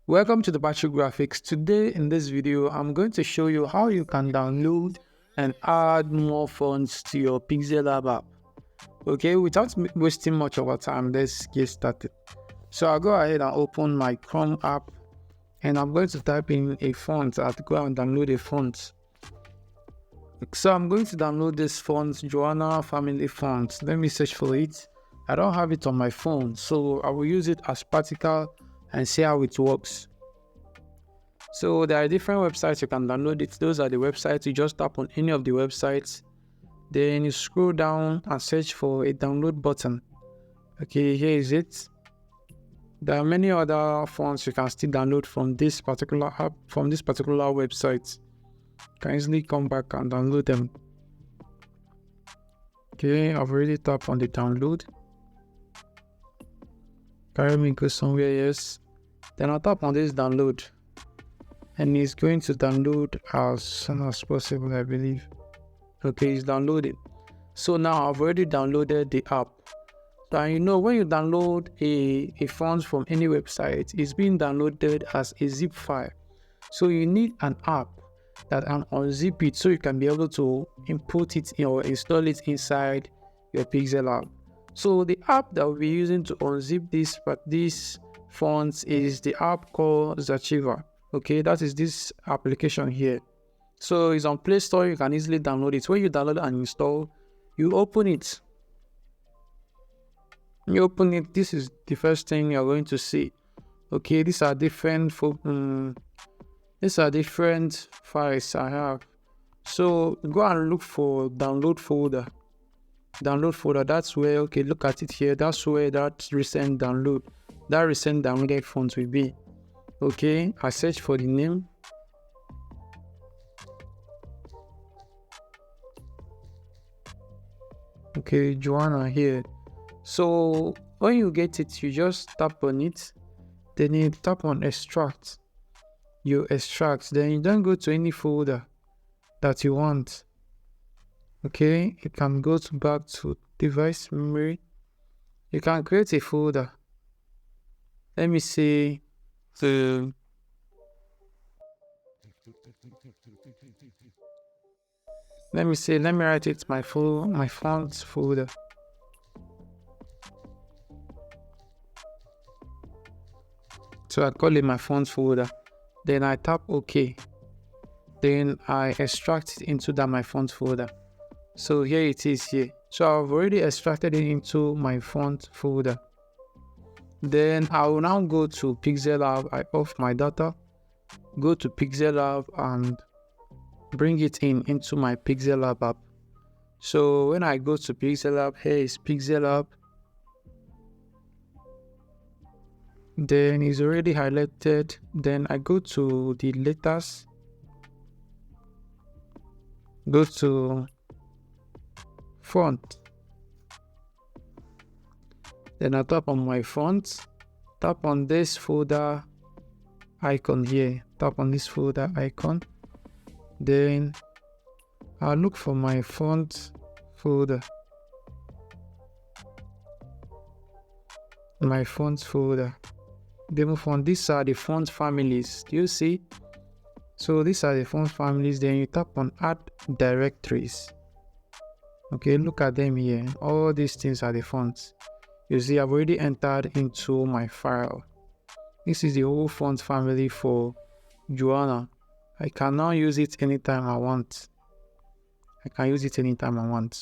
Welcome to the Battery Graphics. Today in this video, I'm going to show you how you can download and add more fonts to your Pixellab app. Okay, without wasting much of our time, let's get started. So I'll go ahead and open my Chrome app and I'm going to type in a font. I have to go and download a font. So I'm going to download this font, Joanna Family Font. Let me search for it. I don't have it on my phone, so I will use it as practical and see how it works. So there are different websites you can download it. Those are the websites. You just tap on any of the websites, then you scroll down and search for a download button. Okay, here is it. There are many other fonts you can still download from this particular app, from this particular website. You can easily come back and download them. Okay, I've already tapped on the download. Carry me go somewhere else. Then I'll tap on this download. And it's going to download as soon as possible, I believe. Okay, it's downloaded. So now I've already downloaded the app. So you know, when you download a font from any website, it's being downloaded as a zip file. So you need an app that can unzip it so you can be able to input it or install it inside your Pixellab. So the app that we'll be using to unzip these fonts is the app called Zachiva. Okay, that is this application here. So it's on Play Store. You can easily download it. When you download and install, you open it. You open it. This is the first thing you're going to see. Okay, these are different files I have. So go and look for download folder. Download folder. That's where, okay, look at it here. That's where that recent downloaded font will be. Okay, I search for the name. Okay, Joanna here. So when you get it, you just tap on it. Then you tap on extract. You extract. Then you don't go to any folder that you want. Okay, you can go back to device memory. You can create a folder. Let me see. Let me write it my fonts folder. So I call it my fonts folder. Then I tap OK. Then I extract it into my font folder. So here it is here. So I've already extracted it into my font folder. Then I will now go to Pixellab. I off my data, go to Pixellab and bring it into my Pixellab app. So when I go to Pixellab, here is Pixellab. Then it's already highlighted. Then I go to the letters, go to font. Then I tap on my fonts, tap on this folder icon here, tap on this folder icon. Then I'll look for my font folder, my fonts folder. Then from these are the font families. Do you see? So these are the font families. Then you tap on add directories. Okay, look at them here. All these things are the fonts. You see, I've already entered into my file. This is the whole font family for Joanna. I can now use it anytime I want.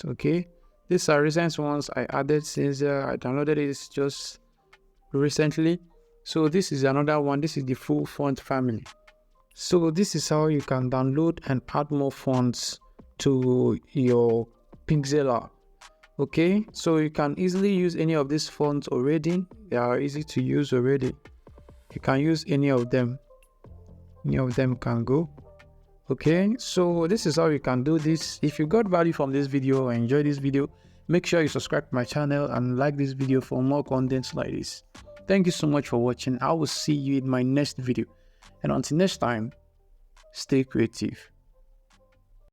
Okay, these are recent ones I added since I downloaded it just recently. So this is another one. This is the full font family. So this is how you can download and add more fonts to your Pixellab. Okay, so you can easily use any of these fonts already. They are easy to use already. You can use any of them. Any of them can go. Okay, so this is how you can do this. If you got value from this video or enjoyed this video, make sure you subscribe to my channel and like this video for more content like this. Thank you so much for watching. I will see you in my next video. And until next time, stay creative.